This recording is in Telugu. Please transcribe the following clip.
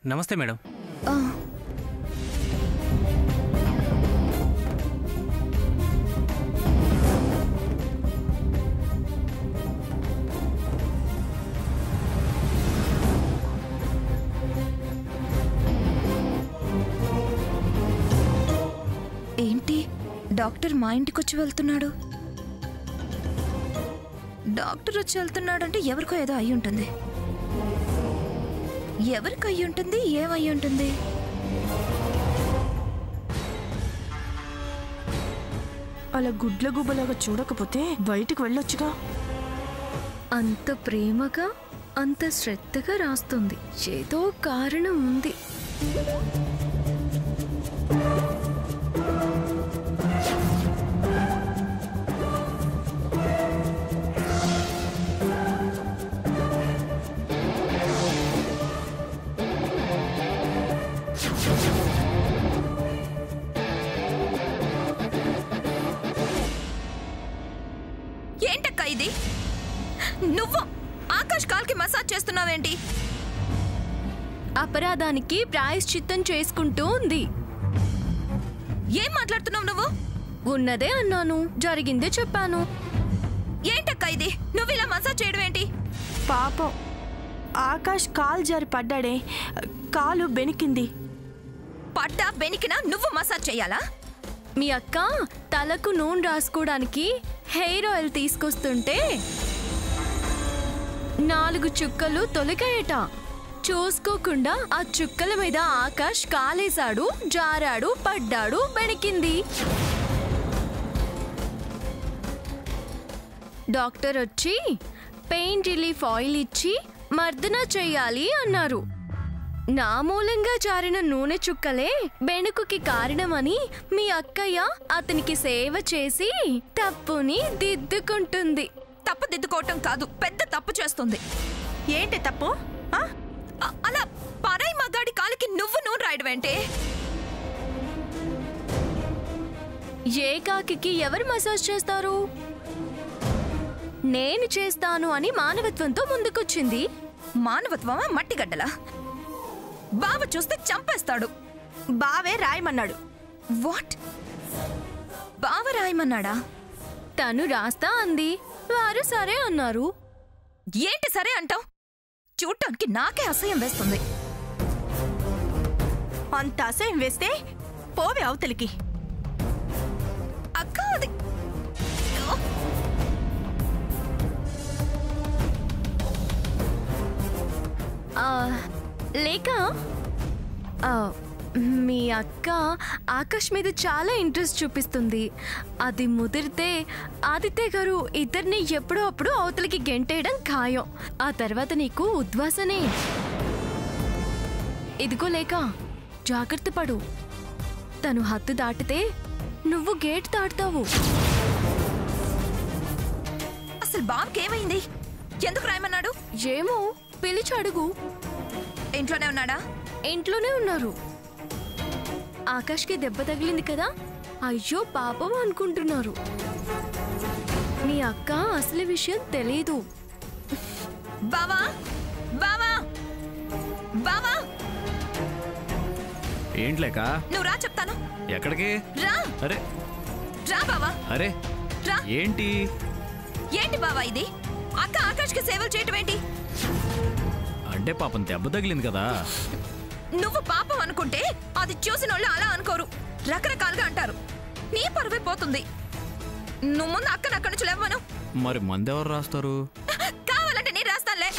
నమస్తే మేడం. ఏంటి డాక్టర్ మా ఇంటికి వచ్చి వెళ్తున్నాడు? డాక్టర్ వచ్చి వెళ్తున్నాడంటే ఎవరికో ఏదో అయి ఉంటుంది. ఎవరికి అయి ఉంటుంది, ఏమై ఉంటుంది? అలా గుడ్ల గుబ్బలాగా చూడకపోతే బయటికి వెళ్ళొచ్చుగా. అంత ప్రేమగా అంత శ్రద్ధగా రాస్తుంది. ఏదో కారణం ఉంది. ఏంటక్క ఇది? నువ్వు ఆకాష్ కాల్కి మసాజ్ చేస్తున్నావేంటి? అపరాధానికి ప్రాయశ్చిత్తం చేసుకుంటూ ఉంది. ఏం మాట్లాడుతున్నావు నువ్వు? ఉన్నదే అన్నాను, జరిగిందే చెప్పాను. ఏంటక్క ఇది? నువ్వు ఇలా మసాజ్ చేయడం ఏంటి? పాపం ఆకాష్ కాలు జారి పడ్డాడే, కాలు బెనికింది. పడ్డా బెనికినా నువ్వు మసాజ్ చెయ్యాలా? మీ అక్క తలకు నూనె రాసుకోవడానికి హెయిర్ ఆయిల్ తీసుకొస్తుంటే 4 చుక్కలు తొలగాయట. చూసుకోకుండా ఆ చుక్కల మీద ఆకాష్ కాలేశాడు, జారాడు, పడ్డాడు, బెణికింది. డాక్టర్ వచ్చి పెయిన్ రిలీఫ్ ఆయిల్ ఇచ్చి మర్దన చెయ్యాలి అన్నారు. నా మూలంగా జారిన నూనె చుక్కలే బెణుకుకి కారణమని మీ అక్కయ్య అతనికి సేవ చేసి తప్పుని దిద్దుకుంటుంది. తప్పు దిద్దుకోవటం కాదు, పెద్ద తప్పు చేస్తుంది. ఏంటి తప్పు? అలా పరాయి మగాడి కాలికి నువ్వు నూనె రాయడమేంటే? ఏకాకి ఎవరు మసాజ్ చేస్తారు? నేను చేస్తాను అని మానవత్వంతో ముందుకొచ్చింది. మానవత్వమా మట్టిగడ్డలా? బావ చూస్తే చంపేస్తాడు. బావే రాయమన్నాడు. వాట్? బావ రాయమన్నాడా? తను రాస్తా అంది, వారు సరే అన్నారు. ఏంటి సరే అంటావు? చూడటానికి నాకే అసహ్యం వేస్తుంది. అంత అసహ్యం వేస్తే పోవే అవతలికి. అక్క అది లేక మీ అక్క ఆకాష్ మీద చాలా ఇంట్రెస్ట్ చూపిస్తుంది. అది ముదిరితే ఆదిత్య గారు ఇద్దరిని ఎప్పుడో అప్పుడు అవతలికి గెంటేయడం ఖాయం. ఆ తర్వాత నీకు ఉద్వాసనే. ఇదిగో లేక జాగ్రత్త పడు. తను హద్దు దాటితే నువ్వు గేట్ దాటుతావు. అసలు బాబుకేమైంది? ఎందుకు రాయమన్నాడు? ఏమో, పిలిచి అడుగు. ఇంట్లోనే ఉన్నాడా? ఇంట్లోనే ఉన్నారు. ఆకాష్కి దెబ్బ తగిలింది కదా, అయ్యో పాపం అనుకుంటున్నారు. మీ అక్క అసలు విషయం తెలీదు. బావా, బావా, బావా, ఏంట్లేక? నువ్వు రా చెప్తాను. ఎక్కడికి? రా. అరే రా బావా. అరే రా. ఏంటి? ఏంటి బావా ఇది? అక్క ఆకాష్కి సేవలు చేయటం ఏంటి? అంటే పాపం దెబ్బ తగిలింది కదా. నువ్వు పాపం అనుకుంటే అది చూసిన వాళ్ళు అలా అనుకోరు, రకరకాలుగా అంటారు. నీ పరువే పోతుంది. నువ్వు ముందు అక్కని అక్కడి నుంచి లేవను. మరి మందెవరు రాస్తారు? కావాలంటే నేను రాస్తానులే.